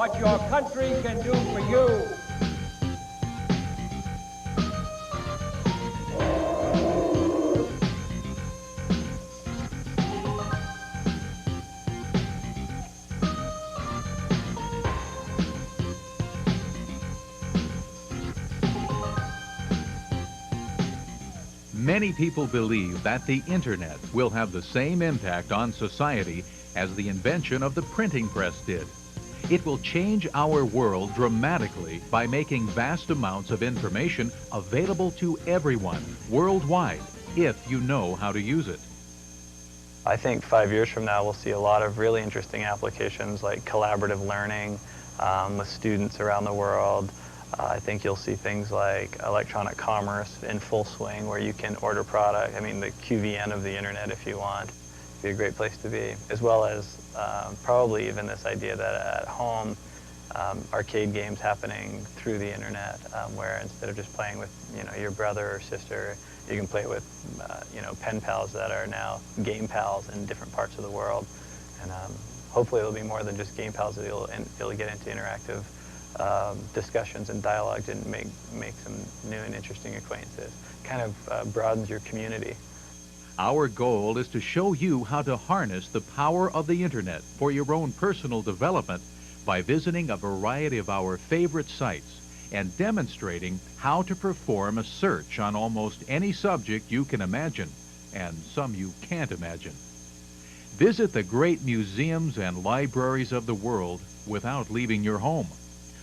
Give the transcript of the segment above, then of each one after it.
what your country can do for you. Many people believe that the internet will have the same impact on society as the invention of the printing press did. It will change our world dramatically by making vast amounts of information available to everyone worldwide if you know how to use it. I think 5 years from now we'll see a lot of really interesting applications like collaborative learning with students around the world. I think you'll see things like electronic commerce in full swing where you can order product. I mean, the QVN of the internet if you want. It'd be a great place to be. As well as probably even this idea that at home, arcade games happening through the internet where instead of just playing with your brother or sister, you can play with pen pals that are now game pals in different parts of the world. And hopefully it'll be more than just game pals that you'll get into interactive discussions and dialogue and make some new and interesting acquaintances. Kind of broadens your community. Our goal is to show you how to harness the power of the internet for your own personal development by visiting a variety of our favorite sites and demonstrating how to perform a search on almost any subject you can imagine, and some you can't imagine. Visit the great museums and libraries of the world without leaving your home,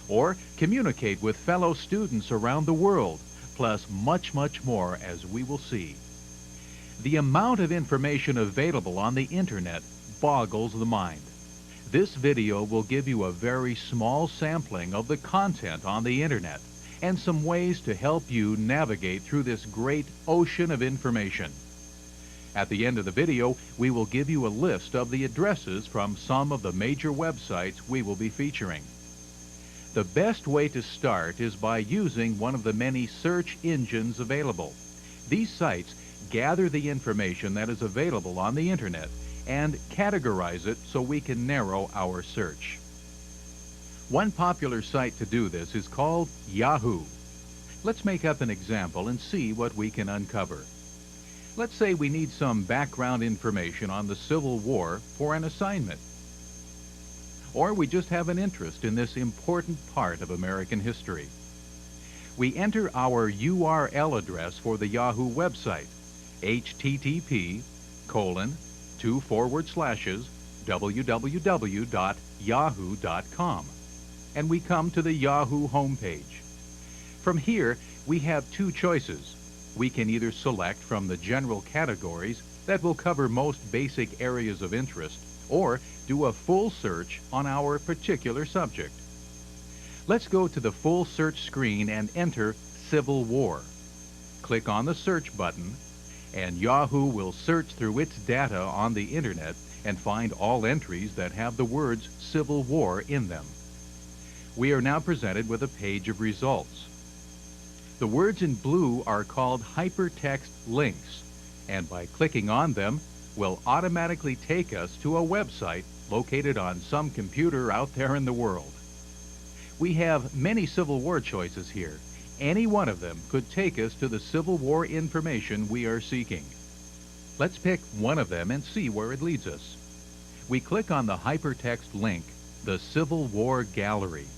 or communicate with fellow students around the world, plus much, much more, as we will see. The amount of information available on the internet boggles the mind. This video will give you a very small sampling of the content on the internet and some ways to help you navigate through this great ocean of information. At the end of the video, we will give you a list of the addresses from some of the major websites we will be featuring. The best way to start is by using one of the many search engines available. These sites gather the information that is available on the internet and categorize it so we can narrow our search. One popular site to do this is called Yahoo. Let's make up an example and see what we can uncover. Let's say we need some background information on the Civil War for an assignment. Or we just have an interest in this important part of American history. We enter our URL address for the Yahoo website, http://www.yahoo.com, and we come to the Yahoo homepage. From here, we have two choices. We can either select from the general categories that will cover most basic areas of interest, or do a full search on our particular subject. Let's go to the full search screen and enter Civil War. Click on the search button, and Yahoo will search through its data on the internet and find all entries that have the words Civil War in them. We are now presented with a page of results. The words in blue are called hypertext links, and by clicking on them, will automatically take us to a website located on some computer out there in the world. We have many Civil War choices here. Any one of them could take us to the Civil War information we are seeking. Let's pick one of them and see where it leads us. We click on the hypertext link, the Civil War Gallery.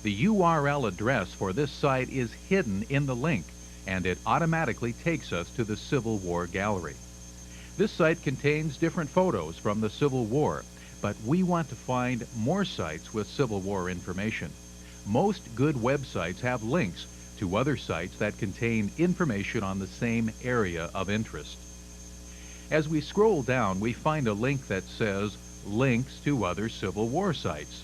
The URL address for this site is hidden in the link, and it automatically takes us to the Civil War Gallery. This site contains different photos from the Civil War, but we want to find more sites with Civil War information. Most good websites have links to other sites that contain information on the same area of interest. As we scroll down, we find a link that says Links to Other Civil War Sites.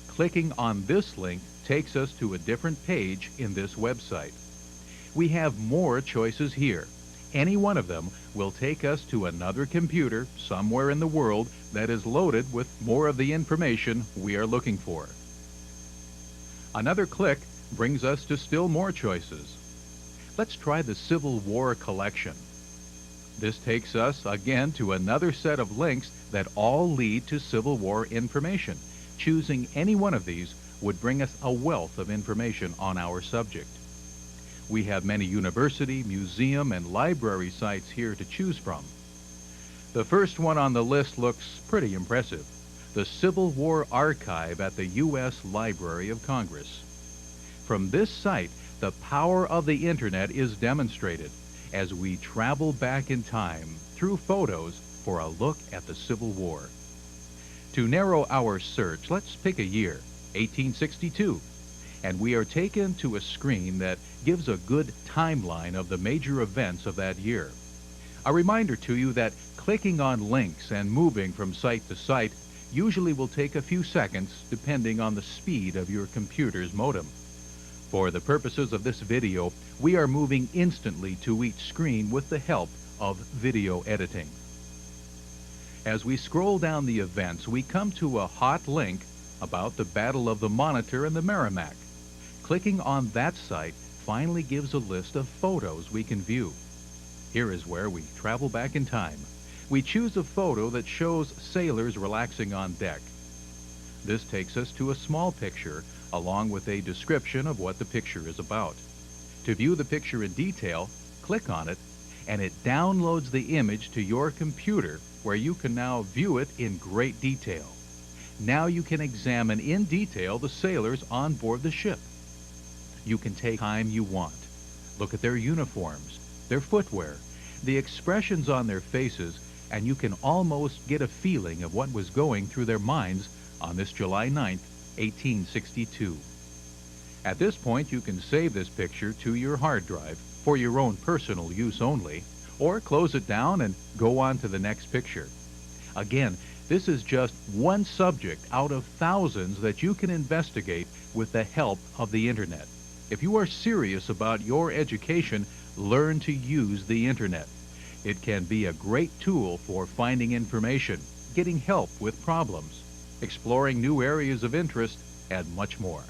Clicking on this link takes us to a different page in this website. We have more choices here. Any one of them will take us to another computer somewhere in the world that is loaded with more of the information we are looking for. Another click brings us to still more choices. Let's try the Civil War collection. This takes us again to another set of links that all lead to Civil War information. choosing any one of these would bring us a wealth of information on our subject. We have many university, museum, and library sites here to choose from. The first one on the list looks pretty impressive: the Civil War Archive at the U.S. Library of Congress. From this site, the power of the Internet is demonstrated as we travel back in time through photos for a look at the Civil War. To narrow our search, let's pick a year, 1862, and we are taken to a screen that gives a good timeline of the major events of that year. A reminder to you that clicking on links and moving from site to site usually will take a few seconds depending on the speed of your computer's modem. For the purposes of this video, we are moving instantly to each screen with the help of video editing. As we scroll down the events, we come to a hot link about the Battle of the Monitor and the Merrimack. Clicking on that site finally gives a list of photos we can view. Here is where we travel back in time. We choose a photo that shows sailors relaxing on deck. This takes us to a small picture along with a description of what the picture is about. To view the picture in detail, click on it, and it downloads the image to your computer, where you can now view it in great detail. Now you can examine in detail the sailors on board the ship. You can take time you want. Look at their uniforms, their footwear, the expressions on their faces, and you can almost get a feeling of what was going through their minds on this July 9th, 1862. At this point, you can save this picture to your hard drive for your own personal use only, or close it down and go on to the next picture. Again, this is just one subject out of thousands that you can investigate with the help of the Internet. If you are serious about your education, learn to use the Internet. It can be a great tool for finding information, getting help with problems, exploring new areas of interest, and much more.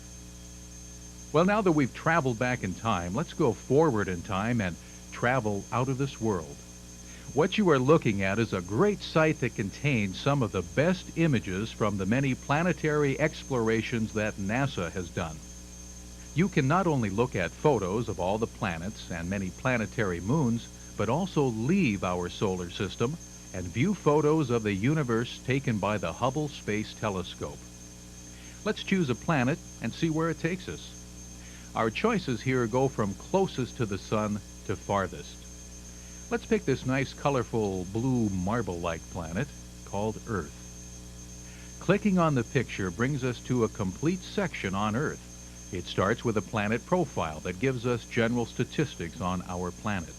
Well, now that we've traveled back in time, let's go forward in time and travel out of this world. What you are looking at is a great site that contains some of the best images from the many planetary explorations that NASA has done. You can not only look at photos of all the planets and many planetary moons, but also leave our solar system and view photos of the universe taken by the Hubble Space Telescope. Let's choose a planet and see where it takes us. Our choices here go from closest to the sun to farthest. Let's pick this nice, colorful, blue marble-like planet called Earth. Clicking on the picture brings us to a complete section on Earth. It starts with a planet profile that gives us general statistics on our planet.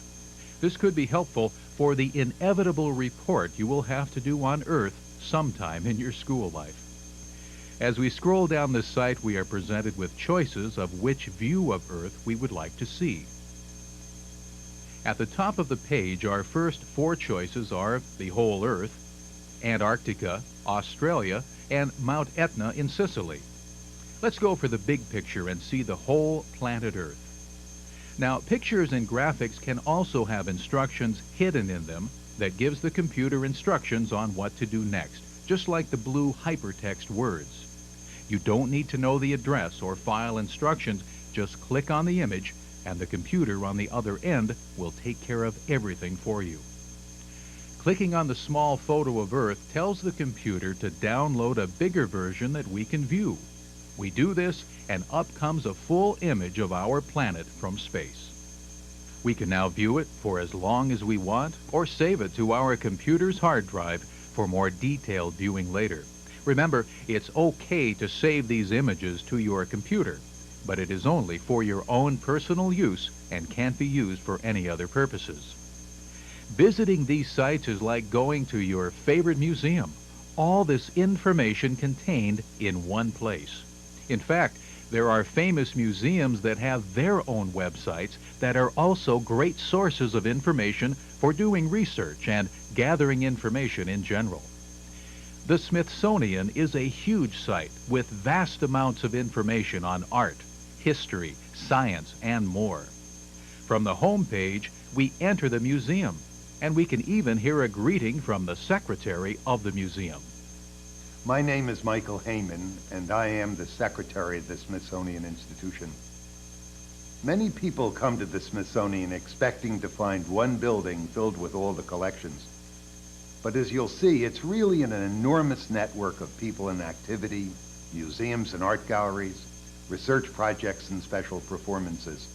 This could be helpful for the inevitable report you will have to do on Earth sometime in your school life. As we scroll down this site, we are presented with choices of which view of Earth we would like to see. At the top of the page, our first four choices are the whole Earth, Antarctica, Australia, and Mount Etna in Sicily. Let's go for the big picture and see the whole planet Earth. Now, pictures and graphics can also have instructions hidden in them that gives the computer instructions on what to do next, just like the blue hypertext words. You don't need to know the address or file instructions, just click on the image and the computer on the other end will take care of everything for you. Clicking on the small photo of Earth tells the computer to download a bigger version that we can view. We do this, and up comes a full image of our planet from space. We can now view it for as long as we want, or save it to our computer's hard drive for more detailed viewing later. Remember, it's okay to save these images to your computer, but it is only for your own personal use and can't be used for any other purposes. Visiting these sites is like going to your favorite museum. All this information contained in one place. In fact, there are famous museums that have their own websites that are also great sources of information for doing research and gathering information in general. The Smithsonian is a huge site with vast amounts of information on art, history, science, and more. From the home page, we enter the museum, and we can even hear a greeting from the secretary of the museum. My name is Michael Heyman, and I am the secretary of the Smithsonian Institution. Many people come to the Smithsonian expecting to find one building filled with all the collections. But as you'll see, it's really an enormous network of people and activity, museums and art galleries, research projects and special performances.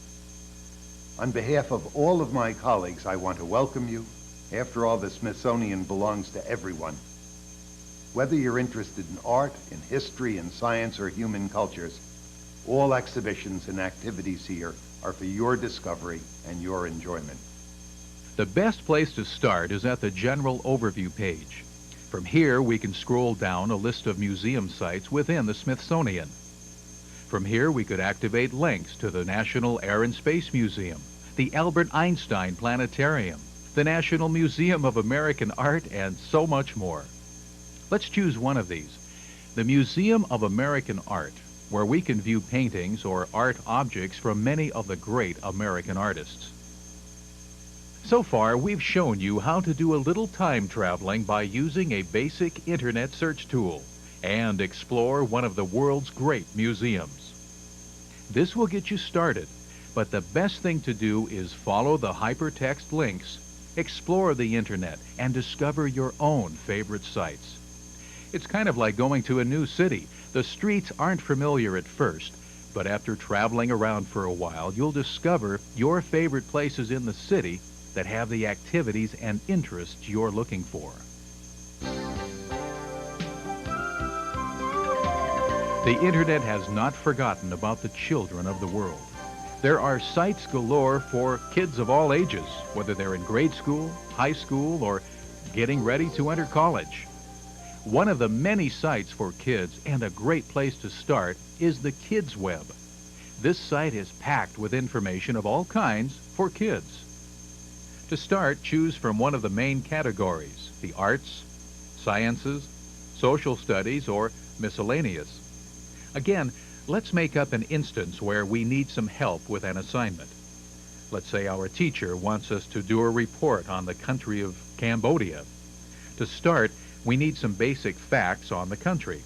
On behalf of all of my colleagues, I want to welcome you. After all, the Smithsonian belongs to everyone. Whether you're interested in art, in history, in science, or human cultures, all exhibitions and activities here are for your discovery and your enjoyment. The best place to start is at the General Overview page. From here, we can scroll down a list of museum sites within the Smithsonian. From here, we could activate links to the National Air and Space Museum, the Albert Einstein Planetarium, the National Museum of American Art, and so much more. Let's choose one of these. The Museum of American Art, where we can view paintings or art objects from many of the great American artists. So far, we've shown you how to do a little time traveling by using a basic internet search tool and explore one of the world's great museums. This will get you started, but the best thing to do is follow the hypertext links, explore the internet, and discover your own favorite sites. It's kind of like going to a new city. The streets aren't familiar at first, but after traveling around for a while, you'll discover your favorite places in the city that have the activities and interests you're looking for. The internet has not forgotten about the children of the world. There are sites galore for kids of all ages, whether they're in grade school, high school, or getting ready to enter college. One of the many sites for kids, and a great place to start, is the Kids Web. This site is packed with information of all kinds for kids. To start, choose from one of the main categories: the arts, sciences, social studies, or miscellaneous. Again, let's make up an instance where we need some help with an assignment. Let's say our teacher wants us to do a report on the country of Cambodia. To start, we need some basic facts on the country.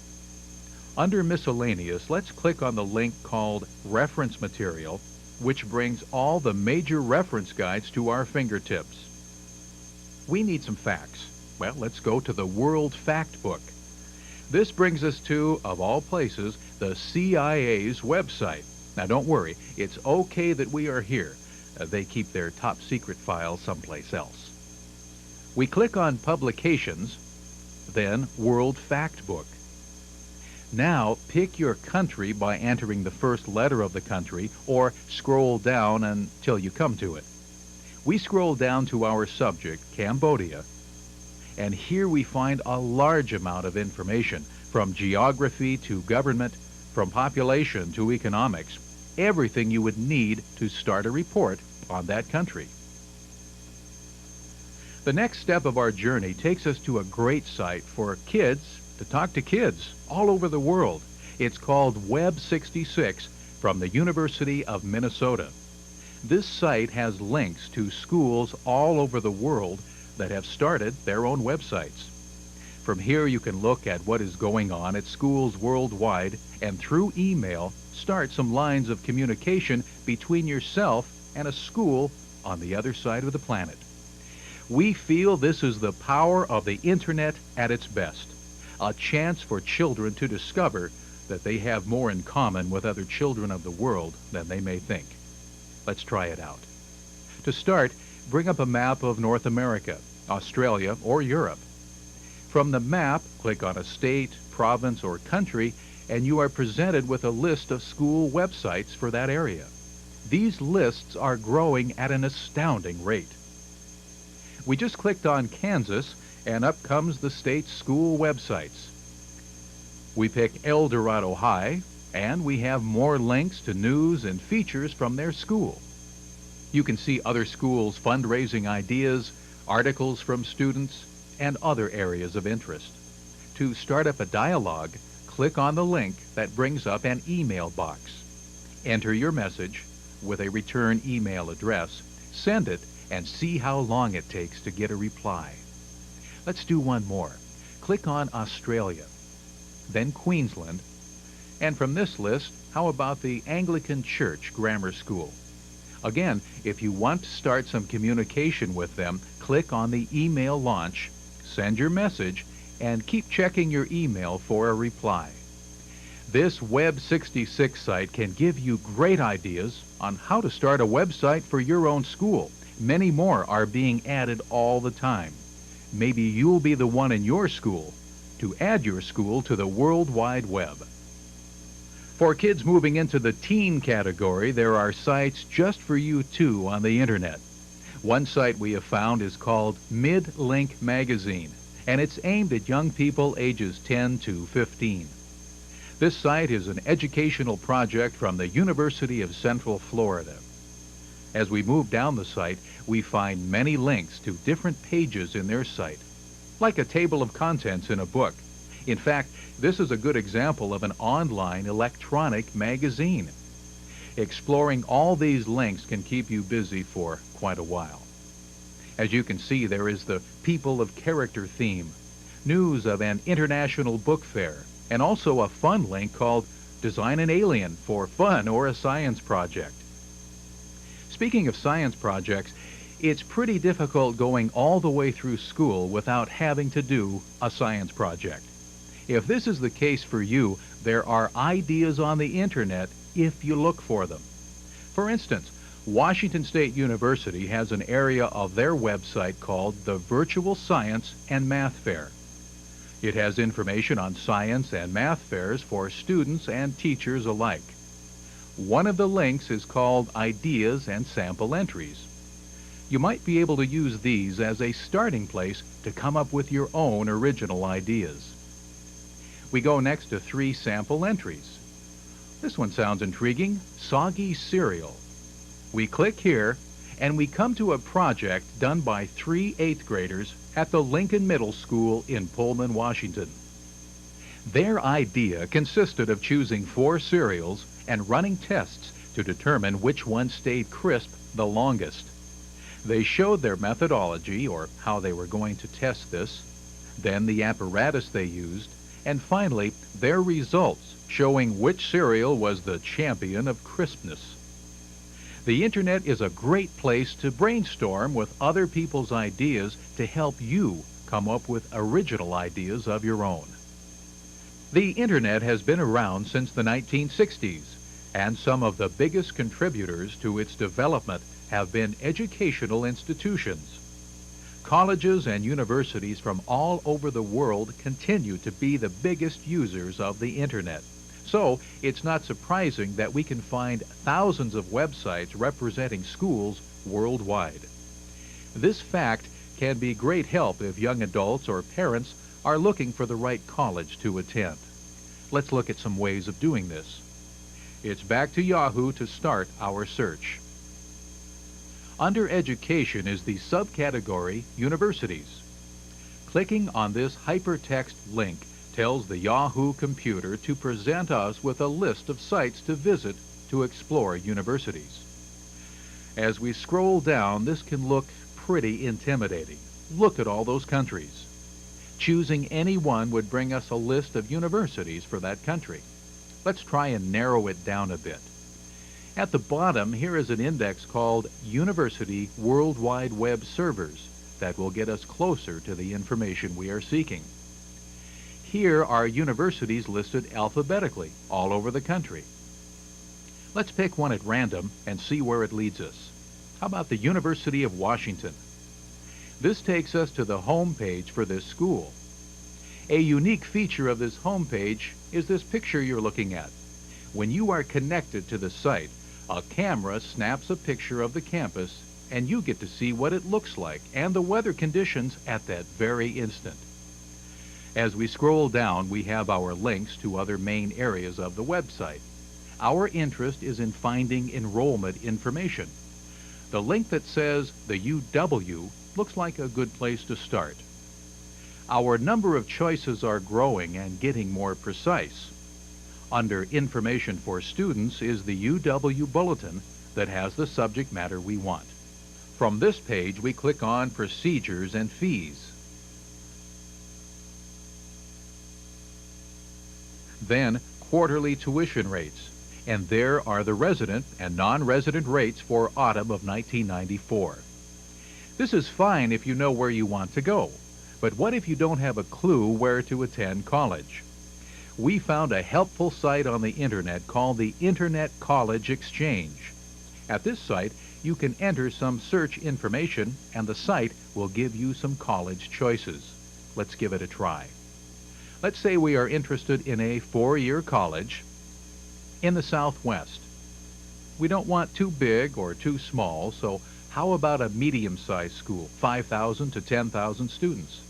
Under Miscellaneous, let's click on the link called Reference Material, which brings all the major reference guides to our fingertips. We need some facts. Well, let's go to the World Fact Book. This brings us to, of all places, the CIA's website. Now don't worry, it's okay that we are here. They keep their top secret files someplace else. We click on Publications, then World Fact Book. Now pick your country by entering the first letter of the country, or scroll down until you come to it. We scroll down to our subject, Cambodia, and here we find a large amount of information, from geography to government, from population to economics, everything you would need to start a report on that country. The next step of our journey takes us to a great site for kids to talk to kids all over the world. It's called Web 66 from the University of Minnesota. This site has links to schools all over the world that have started their own websites. From here you can look at what is going on at schools worldwide, and through email start some lines of communication between yourself and a school on the other side of the planet. We feel this is the power of the internet at its best, a chance for children to discover that they have more in common with other children of the world than they may think. Let's try it out. To start, bring up a map of North America, Australia, or Europe. From the map, click on a state, province, or country, and you are presented with a list of school websites for that area. These lists are growing at an astounding rate. We just clicked on Kansas, and up comes the state's school websites. We pick El Dorado High, and we have more links to news and features from their school. You can see other schools' fundraising ideas, articles from students, and other areas of interest. To start up a dialogue, click on the link that brings up an email box. Enter your message with a return email address, send it, and see how long it takes to get a reply. Let's do one more. Click on Australia. then Queensland, and from this list, how about the Anglican Church Grammar School? Again, if you want to start some communication with them, click on the email launch, send your message, and keep checking your email for a reply. This Web66 site can give you great ideas on how to start a website for your own school. Many more are being added all the time. Maybe you'll be the one in your school to add your school to the World Wide Web. For kids moving into the teen category, there are sites just for you too on the internet. One site we have found is called Midlink Magazine, and it's aimed at young people ages 10 to 15. This site is an educational project from the University of Central Florida. As we move down the site, we find many links to different pages in their site, like a table of contents in a book. In fact, this is a good example of an online electronic magazine. Exploring all these links can keep you busy for quite a while. As you can see, there is the People of Character theme, news of an international book fair, and also a fun link called Design an Alien for fun or a science project. Speaking of science projects, it's pretty difficult going all the way through school without having to do a science project. If this is the case for you, there are ideas on the internet if you look for them. For instance, Washington State University has an area of their website called the Virtual Science and Math Fair. It has information on science and math fairs for students and teachers alike. One of the links is called Ideas and Sample Entries. You might be able to use these as a starting place to come up with your own original ideas. We go next to 3 sample entries. This one sounds intriguing, soggy cereal. We click here, and we come to a project done by 3 8th graders at the Lincoln Middle School in Pullman, Washington. Their idea consisted of choosing 4 cereals and running tests to determine which one stayed crisp the longest. They showed their methodology, or how they were going to test this, then the apparatus they used, and finally their results showing which cereal was the champion of crispness. The internet is a great place to brainstorm with other people's ideas to help you come up with original ideas of your own. The internet has been around since the 1960s, and some of the biggest contributors to its development have been educational institutions. Colleges and universities from all over the world continue to be the biggest users of the internet. So it's not surprising that we can find thousands of websites representing schools worldwide. This fact can be great help if young adults or parents are looking for the right college to attend. Let's look at some ways of doing this. It's back to Yahoo to start our search. Under Education is the subcategory Universities. Clicking on this hypertext link tells the Yahoo computer to present us with a list of sites to visit to explore universities. As we scroll down, this can look pretty intimidating. Look at all those countries. Choosing any one would bring us a list of universities for that country. Let's try and narrow it down a bit. At the bottom, here is an index called University World Wide Web Servers that will get us closer to the information we are seeking. Here are universities listed alphabetically all over the country. Let's pick one at random and see where it leads us. How about the University of Washington? This takes us to the home page for this school. A unique feature of this home page is this picture you're looking at. When you are connected to the site, a camera snaps a picture of the campus and you get to see what it looks like and the weather conditions at that very instant. As we scroll down, we have our links to other main areas of the website. Our interest is in finding enrollment information. The link that says the UW looks like a good place to start. Our number of choices are growing and getting more precise. Under Information for Students is the UW Bulletin that has the subject matter we want. From this page, we click on Procedures and Fees. then quarterly tuition rates, and there are the resident and non-resident rates for autumn of 1994. This is fine if you know where you want to go, but what if you don't have a clue where to attend college? We found a helpful site on the internet called the Internet College Exchange. At this site, you can enter some search information and the site will give you some college choices. Let's give it a try. Let's say we are interested in a 4-year college in the Southwest. We don't want too big or too small, so how about a medium-sized school, 5,000 to 10,000 students?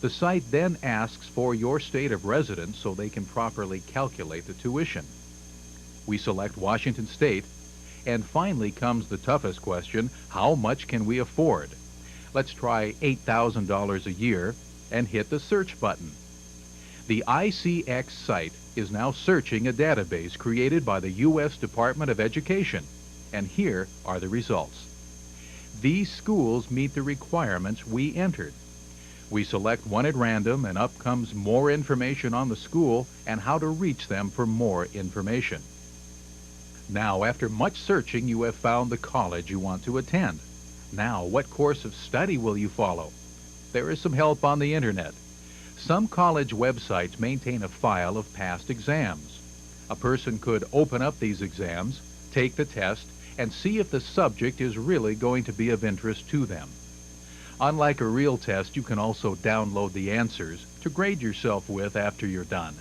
The site then asks for your state of residence so they can properly calculate the tuition. We select Washington State, and finally comes the toughest question: how much can we afford? Let's try $8,000 a year and hit the search button. The ICX site is now searching a database created by the U.S. Department of Education, and here are the results. These schools meet the requirements we entered. We select one at random, and up comes more information on the school and how to reach them for more information. Now, after much searching, you have found the college you want to attend. Now, what course of study will you follow? There is some help on the internet. Some college websites maintain a file of past exams. A person could open up these exams, take the test, and see if the subject is really going to be of interest to them. Unlike a real test, you can also download the answers to grade yourself with after you're done.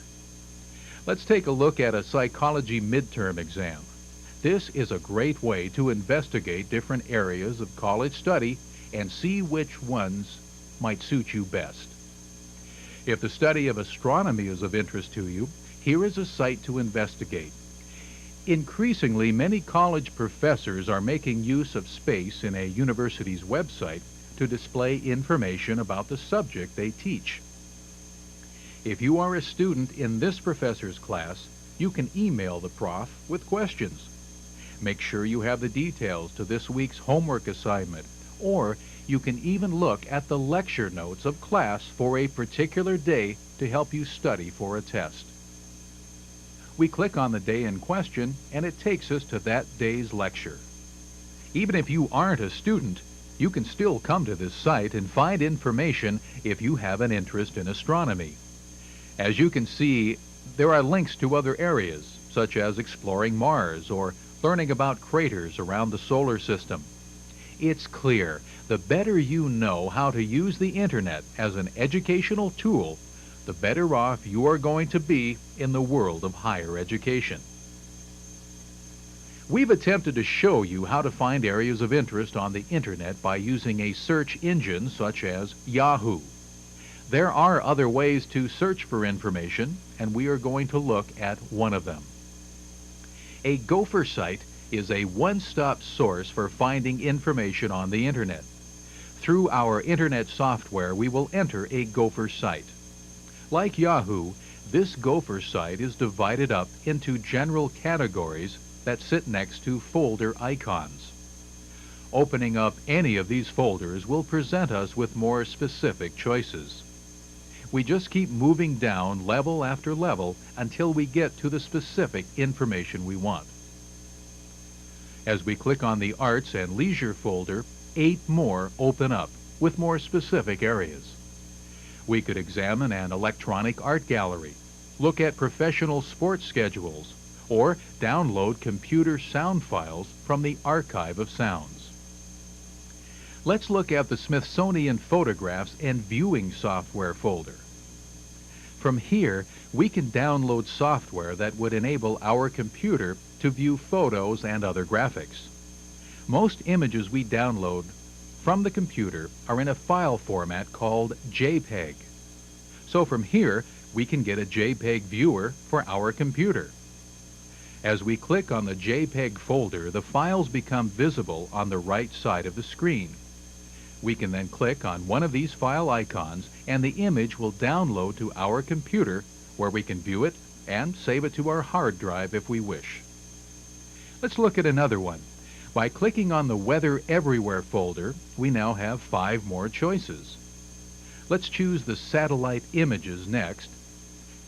Let's take a look at a psychology midterm exam. This is a great way to investigate different areas of college study and see which ones might suit you best. If the study of astronomy is of interest to you, here is a site to investigate. Increasingly, many college professors are making use of space in a university's website to display information about the subject they teach. If you are a student in this professor's class, you can email the prof with questions. Make sure you have the details to this week's homework assignment, or you can even look at the lecture notes of class for a particular day to help you study for a test. We click on the day in question, and it takes us to that day's lecture. Even if you aren't a student, you can still come to this site and find information if you have an interest in astronomy. As you can see, there are links to other areas, such as exploring Mars or learning about craters around the solar system. It's clear, the better you know how to use the internet as an educational tool, the better off you are going to be in the world of higher education. We've attempted to show you how to find areas of interest on the internet by using a search engine such as Yahoo. There are other ways to search for information, and we are going to look at one of them. A Gopher site is a one-stop source for finding information on the internet. Through our internet software, we will enter a Gopher site. Like Yahoo, this Gopher site is divided up into general categories that sit next to folder icons. Opening up any of these folders will present us with more specific choices. We just keep moving down level after level until we get to the specific information we want. As we click on the Arts and Leisure folder, 8 more open up with more specific areas. We could examine an electronic art gallery, look at professional sports schedules, or download computer sound files from the Archive of Sounds. Let's look at the Smithsonian Photographs and Viewing Software folder. From here, we can download software that would enable our computer to view photos and other graphics. Most images we download from the computer are in a file format called JPEG. So from here, we can get a JPEG viewer for our computer. As we click on the JPEG folder, the files become visible on the right side of the screen. We can then click on one of these file icons and the image will download to our computer, where we can view it and save it to our hard drive if we wish. Let's look at another one. By clicking on the Weather Everywhere folder, we now have 5 more choices. Let's choose the satellite images next.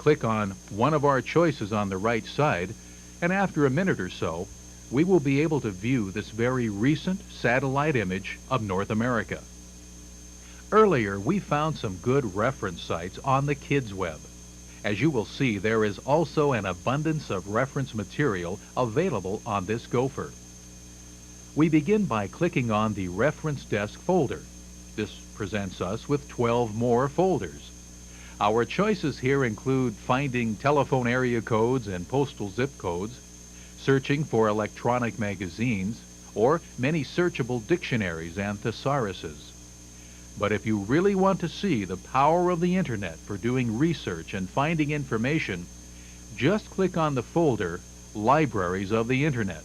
click on one of our choices on the right side, and after a minute or so, we will be able to view this very recent satellite image of North America. Earlier, we found some good reference sites on the Kids Web. As you will see, there is also an abundance of reference material available on this gopher. We begin by clicking on the Reference Desk folder. This presents us with 12 more folders. Our choices here include finding telephone area codes and postal zip codes, searching for electronic magazines, or many searchable dictionaries and thesauruses. But if you really want to see the power of the Internet for doing research and finding information, just click on the folder Libraries of the Internet.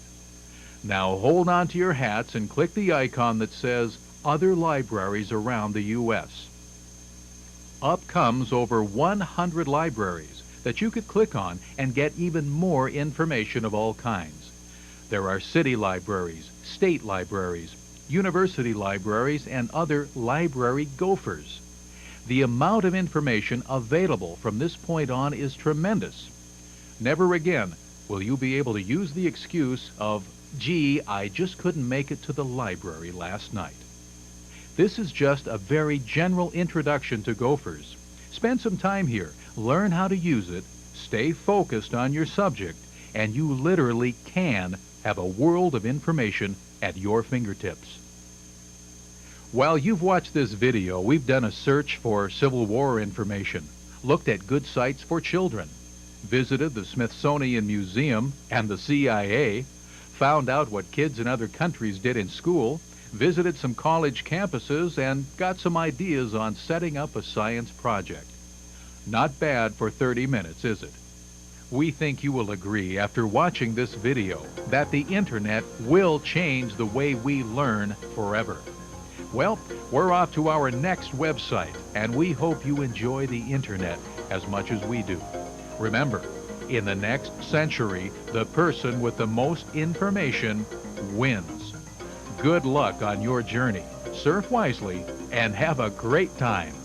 Now hold on to your hats and click the icon that says Other Libraries around the U.S. Up comes over 100 libraries that you could click on and get even more information of all kinds. There are city libraries, state libraries, university libraries, and other library gophers. The amount of information available from this point on is tremendous. Never again will you be able to use the excuse of, "Gee, I just couldn't make it to the library last night." This is just a very general introduction to gophers. Spend some time here, learn how to use it, stay focused on your subject, and you literally can have a world of information at your fingertips. While you've watched this video, we've done a search for Civil War information, looked at good sites for children, visited the Smithsonian Museum and the CIA, found out what kids in other countries did in school, visited some college campuses, and got some ideas on setting up a science project. Not bad for 30 minutes, is it? We think you will agree after watching this video that the Internet will change the way we learn forever. Well, we're off to our next website, and we hope you enjoy the Internet as much as we do. Remember, in the next century, the person with the most information wins. Good luck on your journey. Surf wisely and have a great time.